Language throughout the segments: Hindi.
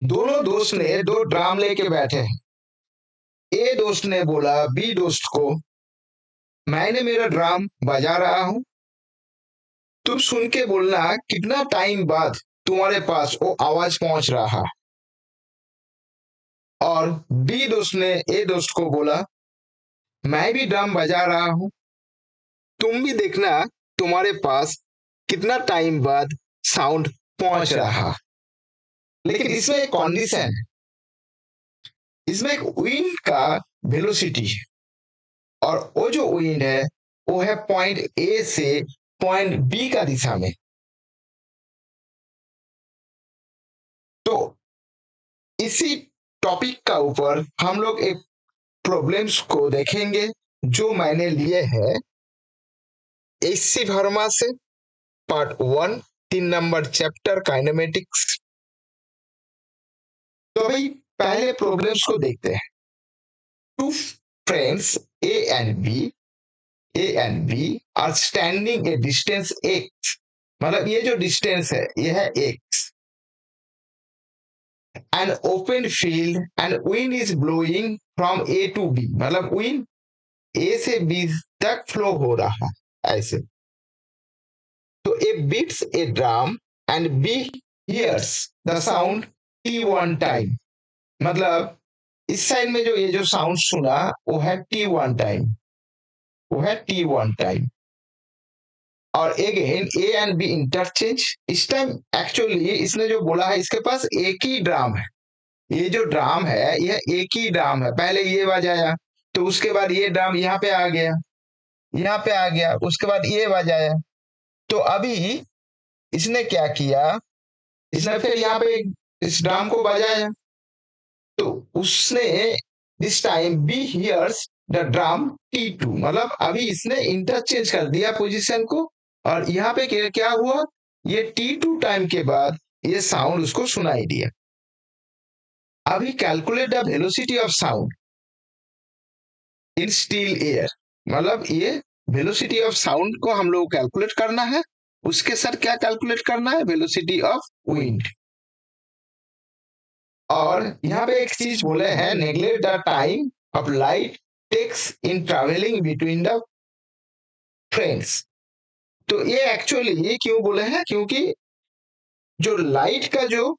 दोनों दोस्त ने दो ड्राम लेके बैठे हैं। ए दोस्त ने बोला बी दोस्त को, मैंने मेरा ड्राम बजा रहा हूं, तुम सुन के बोलना कितना टाइम बाद तुम्हारे पास वो आवाज पहुंच रहा। और बी दोस्त ने ए दोस्त को बोला, मैं भी ड्रम बजा रहा हूं, तुम भी देखना तुम्हारे पास कितना टाइम बाद साउंड पहुंच रहा। लेकिन इसमें एक कंडीशन है, इसमें एक विंड का वेलोसिटी है, और वो जो विंड है वो है पॉइंट ए से पॉइंट बी का दिशा में। तो इसी टॉपिक का ऊपर हम लोग एक प्रॉब्लम्स को देखेंगे जो मैंने लिए हैं एससी वर्मा से, पार्ट 1, 3 नंबर चैप्टर काइनेमेटिक्स। तो अभी पहले प्रॉब्लम्स को देखते हैं। Two friends A and B are standing a distance x, मतलब ये जो डिस्टेंस है ये है x, an open field and wind is blowing from A to B, मतलब विंड ए से बी तक फ्लो हो रहा है ऐसे। तो A beats a drum and B hears the sound T1 time, मतलब इस साइड में जो ये जो साउंड सुना वो है T1 टाइम, वो है T1 टाइम। और again A and B interchange, इस टाइम एक्चुअली इसने जो बोला है इसके पास एक ही ड्राम है, ये जो ड्राम है ये एक ही ड्राम है। पहले ये बजाया तो उसके बाद ये ड्राम यहाँ पे आ गया, यहाँ पे आ गया, उसके बाद ये बजाया। तो अभी इसने क्या किया, इसने फिर यहाँ पे इस ड्राम को बजाया, तो उसने this time B hears the drum T2, मतलब अभी इसने इंटरचेंज कर दिया पोजीशन को, और यहाँ पे क्या हुआ, ये T2 टाइम के बाद ये साउंड उसको सुनाई दिया। अभी calculate the velocity of sound in still air, मतलब ये वेलोसिटी ऑफ साउंड को हम लोग कैलकुलेट करना है, उसके साथ क्या कैलकुलेट करना है, वेलोसिटी ऑफ विंड। और यहाँ पे एक चीज बोले हैं, neglect the time of light takes in travelling between the friends. तो ये एक्चुअली क्यों बोले हैं, क्योंकि जो लाइट का जो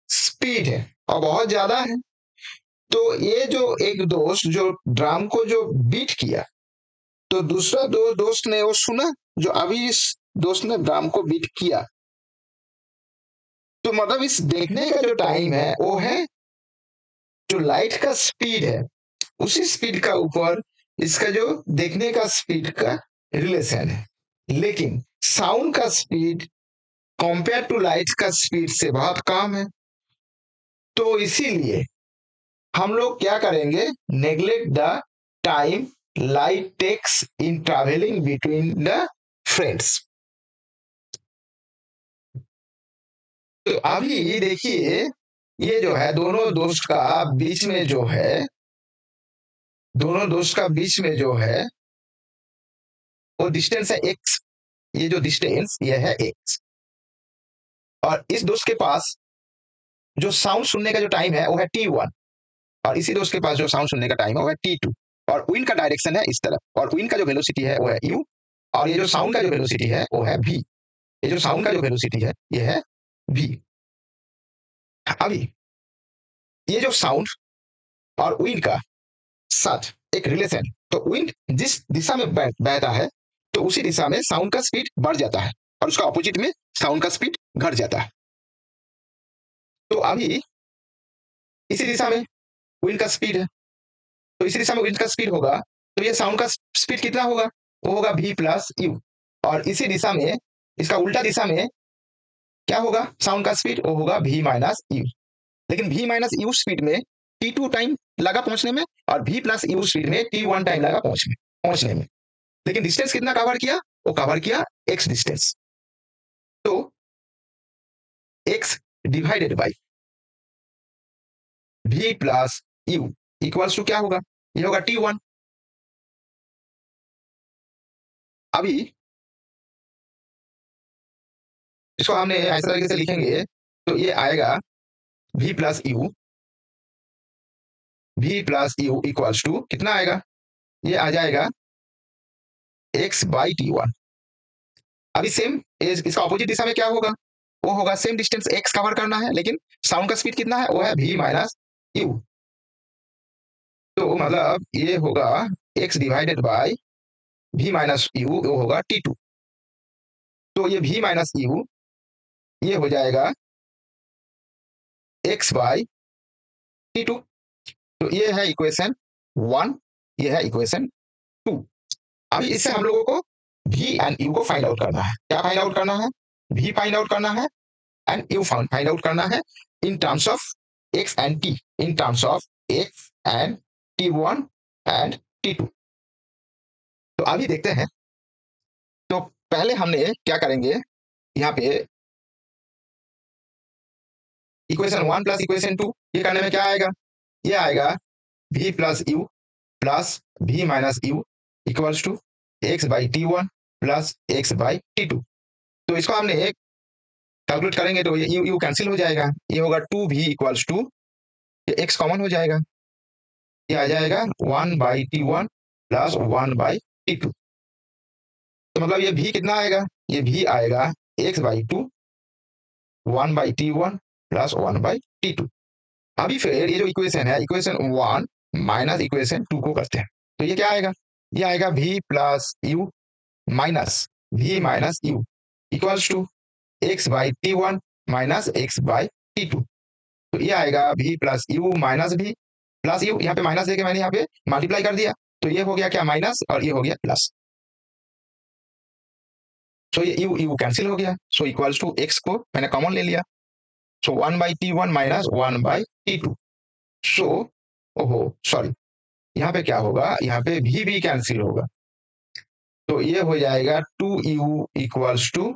स्पीड है और बहुत ज्यादा है, तो ये जो एक दोस्त जो ड्रम को जो बीट किया, तो दूसरा दोस्त ने वो सुना, जो अभी इस दोस्त ने ड्रम को बीट किया, तो मतलब इस देखने का जो टाइम है वो है जो लाइट का स्पीड है, उसी स्पीड का ऊपर इसका जो देखने का स्पीड का रिलेशन है। लेकिन साउंड का स्पीड कंपेयर टू लाइट का स्पीड से बहुत कम है, तो इसीलिए हम लोग क्या करेंगे, neglect the time light takes in travelling between the friends. तो अभी देखिए ये जो है दोनों दोस्त का बीच में जो है, दोनों दोस्त का बीच में जो है वो डिस्टेंस है x, ये जो डिस्टेंस ये है x, और इस दोस्त के पास जो साउंड सुनने का जो टाइम है वो है T1, और इसी दोस्त के पास जो साउंड सुनने का टाइम है वो है T2, और विंड का डायरेक्शन है इस तरफ, और विंड का जो वेलोसिटी है वो है u, और ये जो साउंड का जो वेलोसिटी है वो है v, ये जो साउंड का जो वेलोसिटी है ये है v। अभी ये जो साउंड और विंड का साथ एक रिलेशन, तो विंड जिस दिशा में बहता है तो उसी दिशा में साउंड का स्पीड बढ़ जाता है, और उसका ऑपोजिट में साउंड का स्पीड घट जाता है। तो अभी इसी दिशा में विंड का स्पीड है, तो इसी दिशा में विंड का स्पीड होगा, तो ये साउंड का स्पीड कितना होगा, वो होगा v प्लस यू, और इसी दिशा में इसका उल्टा दिशा में क्या होगा, साउंड का स्पीड वो होगा v माइनस यू। लेकिन v माइनस यू स्पीड में T2 टाइम लगा पहुंचने में, और v प्लस यू स्पीड में T1 टाइम लगा पहुंचने में। लेकिन डिस्टेंस कितना कवर किया, वो कवर किया x डिस्टेंस। तो x divided by v plus U equals to क्या होगा, ये होगा T1। अभी इसको हमने ऐसा तरीके से लिखेंगे तो ये आएगा v plus U equals to कितना आएगा, ये आ जाएगा x बाई t1। अभी सेम इसका ऑपोजिट दिशा में क्या होगा, वो होगा सेम डिस्टेंस x कवर करना है, लेकिन साउंड का स्पीड कितना है, वो है v माइनस यू। तो मतलब ये होगा x divided by v minus you, वो होगा t2। तो ये v माइनस यू ये हो जाएगा x बाई t2। तो ये है इक्वेशन 1, ये है इक्वेशन 2। अभी इससे हम लोगों को v एंड u को फाइंड आउट करना है। क्या फाइंड आउट करना है, v फाइंड आउट करना है एंड u फाइंड आउट करना है in terms of x and t, in terms of x and t1 and t2। तो अभी देखते हैं। तो पहले हमने क्या करेंगे, यहाँ पे इक्वेशन 1 प्लस इक्वेशन 2 ये करने में क्या आएगा, ये आएगा v plus U plus v minus U equals to x by t1 plus x by t2। तो इसको हमने कैलकुलेट करेंगे तो ये यू कैंसिल हो जाएगा, ये होगा 2v इक्वल्स टू, ये x कॉमन हो जाएगा, ये आ जाएगा 1 by t1 plus 1 by t2। तो मतलब ये v कितना आएगा, ये v आएगा x by 2 1 by t1 plus 1 by t2। अभी फिर ये जो इक्वेशन है, इक्वेशन 1 माइनस इक्वेशन 2 को करते हैं। तो ये क्या आएगा, ये आएगा v plus U minus v minus U equals to x by t1 minus x by t2। तो ये आएगा v plus U minus v plus U, यहाँ पे माइनस देके मैंने यहाँ पे मल्टीप्लाई कर दिया, तो ये हो गया क्या माइनस और ये हो गया प्लस। सो ये यू यू कैंसिल हो गया, सो इक्वल्स टू x को मैंने कॉमन ले लिया, सो 1 by t1 minus 1 by t2। सो ओहो सॉरी, यहाँ पे क्या होगा, यहाँ पे भी कैंसिल होगा, तो ये हो जाएगा 2u equals to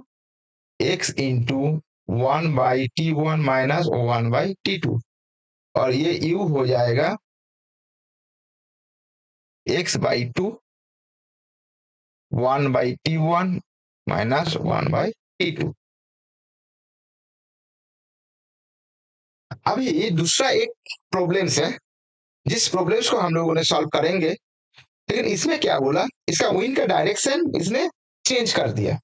x into 1 by t1 minus 1 by t2, और ये u हो जाएगा x by 2 1 by t1 minus 1 by t2। अभी दूसरा एक प्रॉब्लम्स है, जिस प्रॉब्लम्स को हम लोगों ने सॉल्व करेंगे, लेकिन इसमें क्या बोला, इसका विंड का डायरेक्शन इसने चेंज कर दिया।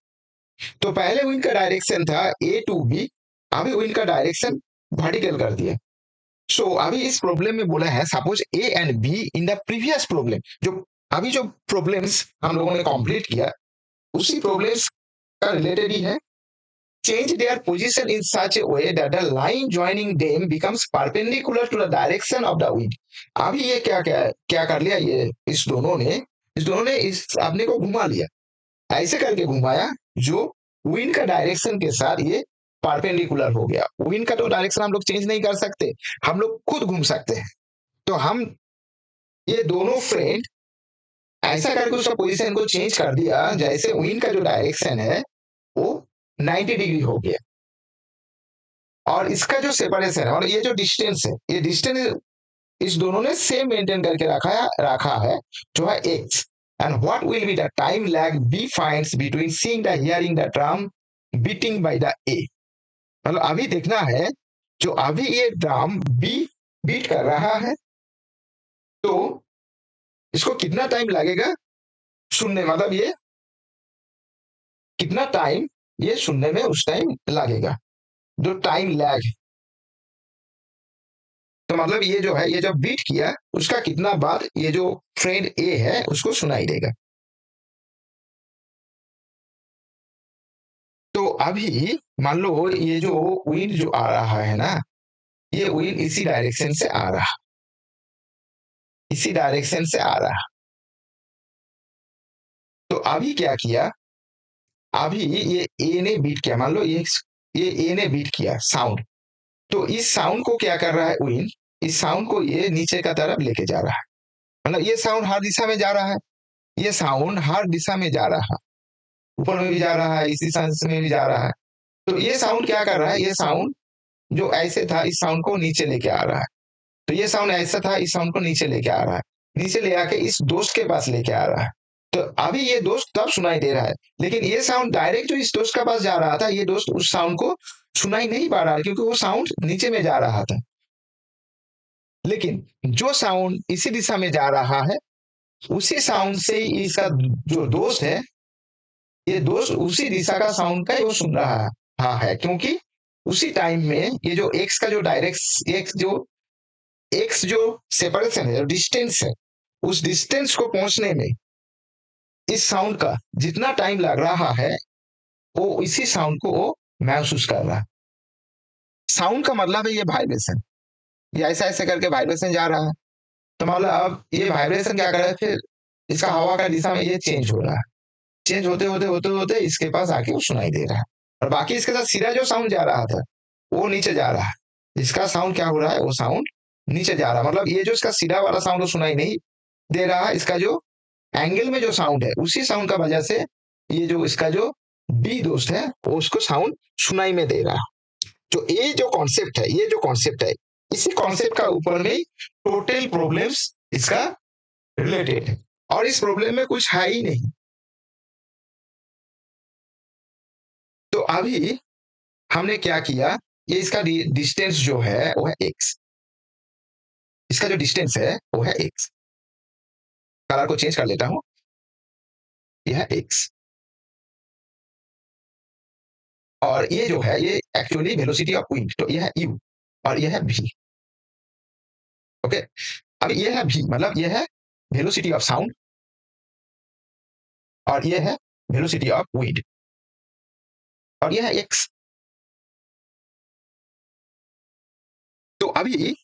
तो पहले विंड का डायरेक्शन था ए टू बी, अभी विंड का डायरेक्शन वर्टिकल कर दिया। सो अभी इस प्रॉब्लम में बोला है suppose A and be in the previous problem, जो अभी जो प्रॉब्लम्स हम लोगों ने कंप्लीट किया उसी प्रॉब्लम्स का रिलेटेड ही है। Change their position in such a way that the line joining them becomes perpendicular to the direction of the wind। अभी ये क्या क्या क्या कर लिया, ये इस दोनों ने इस अपने को घुमा लिया, ऐसे करके घुमाया जो विंड का डायरेक्शन के साथ ये परपेंडिकुलर हो गया। विंड का तो डायरेक्शन हम लोग चेंज नहीं कर सकते, हम लोग खुद घूम सकते हैं। तो हम ये दोनों फ्रेंड ऐसा करके उसका पोजीशन को चेंज कर दिया जैसे विंड का जो डायरेक्शन है वो 90 डिग्री हो गया, और इसका जो सेपरेशन है और ये जो डिस्टेंस है, ये डिस्टेंस इस दोनों ने सेम मेंटेन करके रखा है जो है x। And what will be the time lag b finds between seeing the hearing the drum beating by the a। मतलब अभी देखना है जो अभी ये ड्रम b बीट कर रहा है, तो इसको कितना टाइम लगेगा सुनने, मतलब ये कितना टाइम ये सुनने में उस टाइम लगेगा, जो टाइम लैग। तो मतलब ये जो है, ये जब बीट किया उसका कितना बाद ये जो फ्रेंड ए है उसको सुनाई देगा। तो अभी मान लो ये जो विंड जो आ रहा है ना, ये विंड इसी डायरेक्शन से आ रहा, इसी डायरेक्शन से आ रहा। तो अभी क्या किया, अभी ये ए ने बीट किया, मान लो ये ए ने बीट किया साउंड, तो इस साउंड को क्या कर रहा है विंड, इस साउंड को ये नीचे का तरफ लेके जा रहा है। मतलब ये साउंड हर दिशा में जा रहा है, ये साउंड हर दिशा में जा रहा है, ऊपर में भी जा रहा है, इसी दिशा में भी जा रहा है। तो ये साउंड क्या कर रहा है, ये साउंड जो ऐसे था इस साउंड को नीचे लेके आ रहा है, तो ये साउंड ऐसा था इस साउंड को नीचे लेके आ रहा है, नीचे ले आके इस दोस्त के पास लेके आ रहा है। तो अभी ये दोस्त तब सुनाई दे रहा है, लेकिन ये साउंड डायरेक्ट जो इस दोस्त के पास जा रहा था, ये दोस्त उस साउंड को सुनाई नहीं पा रहा है, क्योंकि वो साउंड नीचे में जा रहा था। लेकिन जो साउंड इसी दिशा में जा रहा है, उसी साउंड से ही इसका जो दोस्त है, ये दोस्त उसी दिशा का साउंड का ही वो सुन रहा है। हाँ है, क्योंकि उसी टाइम में ये जो एक्स का जो डायरेक्ट एक्स जो सेपरेशन है, जो डिस्टेंस है, उस डिस्टेंस को पहुंचने में इस साउंड का जितना टाइम लग रहा है, वो इसी साउंड को वो महसूस कर रहा है। साउंड का मतलब है ये वाइब्रेशन, ये ऐसा ऐसे करके वाइब्रेशन जा रहा है। तो मतलब अब ये वाइब्रेशन क्या कर रहा है, फिर इसका हवा का दिशा में ये चेंज हो रहा है, चेंज होते होते होते होते इसके पास आके वो सुनाई दे रहा है। और बाकी इसके साथ सीधा जो साउंड जा रहा था वो नीचे जा रहा है। इसका साउंड क्या हो रहा है, वो साउंड नीचे जा रहा है। मतलब ये जो इसका सीधा वाला साउंड वो सुनाई नहीं दे रहा है, इसका जो एंगल में जो साउंड है उसी साउंड का वजह से ये जो इसका जो बी दोस्त है वो उसको साउंड सुनाई में दे रहा है। जो ये जो कॉन्सेप्ट है, ये जो कॉन्सेप्ट है, इसी कॉन्सेप्ट का ऊपर में टोटल प्रॉब्लम्स इसका रिलेटेड है, और इस प्रॉब्लम में कुछ है ही नहीं। तो अभी हमने क्या किया, ये इसका डिस्टेंस जो है वो है एक्स, इसका जो डिस्टेंस है वो है एक्स। कलर को चेंज कर लेता हूं, ये है एक्स, और ये जो है ये एक्चुअली वेलोसिटी ऑफ विंड, तो ये है यू और ये है वी। ओके, अब ये है वी, मतलब ये है वेलोसिटी ऑफ साउंड, और ये है वेलोसिटी ऑफ विंड, और ये है एक्स। तो अभी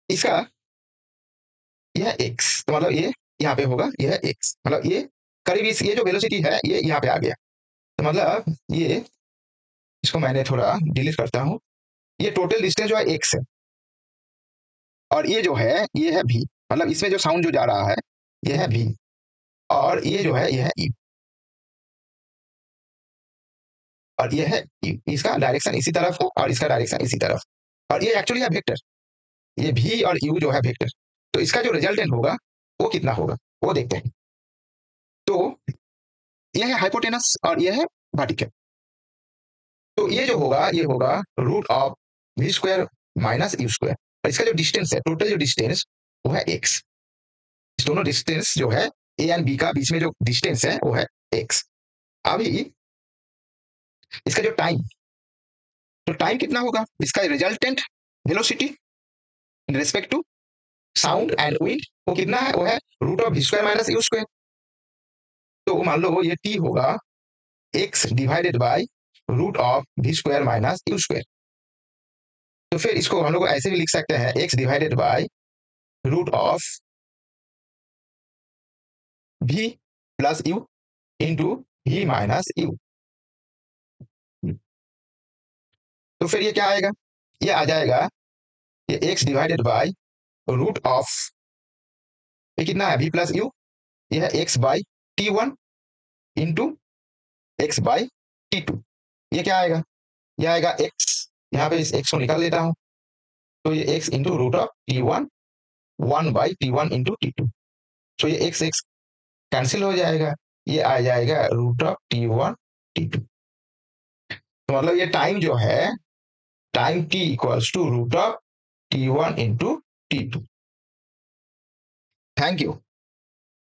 इसका यह एक्स, तो मतलब ये यहाँ पे होगा, यह एक्स, मतलब ये करीब इस ये जो वेलोसिटी है ये यहाँ पे आ गया। तो मतलब ये, इसको मैंने थोड़ा डिलीट करता हूँ, ये टोटल डिस्टेंस जो है एक्स है, और ये जो है ये है भी, मतलब इसमें जो साउंड जो जा रहा है ये है भी, और ये जो है ये है ई, और ये है ई। इसका डायरेक्शन इसी तरफ है और इसका डायरेक्शन इसी तरफ, और ये एक्चुअली है वेक्टर, ये भी और यू जो है वेक्टर। तो इसका जो रिजल्टेंट होगा वो कितना होगा वो देखते हैं। तो ये है हाइपोटेनस और ये है वर्टिकल। तो ये जो होगा ये होगा root of V square minus U square, और इसका जो डिस्टेंस है, टोटल जो डिस्टेंस वो है एक्स। इस दोनों डिस्टेंस जो है ए एंड बी का बीच में जो डिस्टेंस है वो है एक्स। अभी इसका जो टाइम, तो टाइम कितना होगा, इसका resultant velocity in respect to sound and wind वो कितना है, वो है root of V square minus U square. तो मान लो ये टी होगा X divided by root of V square minus U square. तो फिर इसको हम लोग ऐसे भी लिख सकते हैं, X divided by root of V plus U into V minus U. तो फिर ये क्या आएगा, ये आ जाएगा ये X divided by root of, ये कितना है वी प्लस यू, ये है X by T one into X by T two. ये क्या आएगा, ये आएगा एक्स, यहाँ पे इस एक्स को निकाल देता हूँ, तो ये X into root of T one, one by T one into T two. तो ये एक्स एक्स कैंसिल हो जाएगा, ये आ जाएगा root of T one T two. तो मतलब ये टाइम जो है, time T equals to root of T one into T two. Thank you.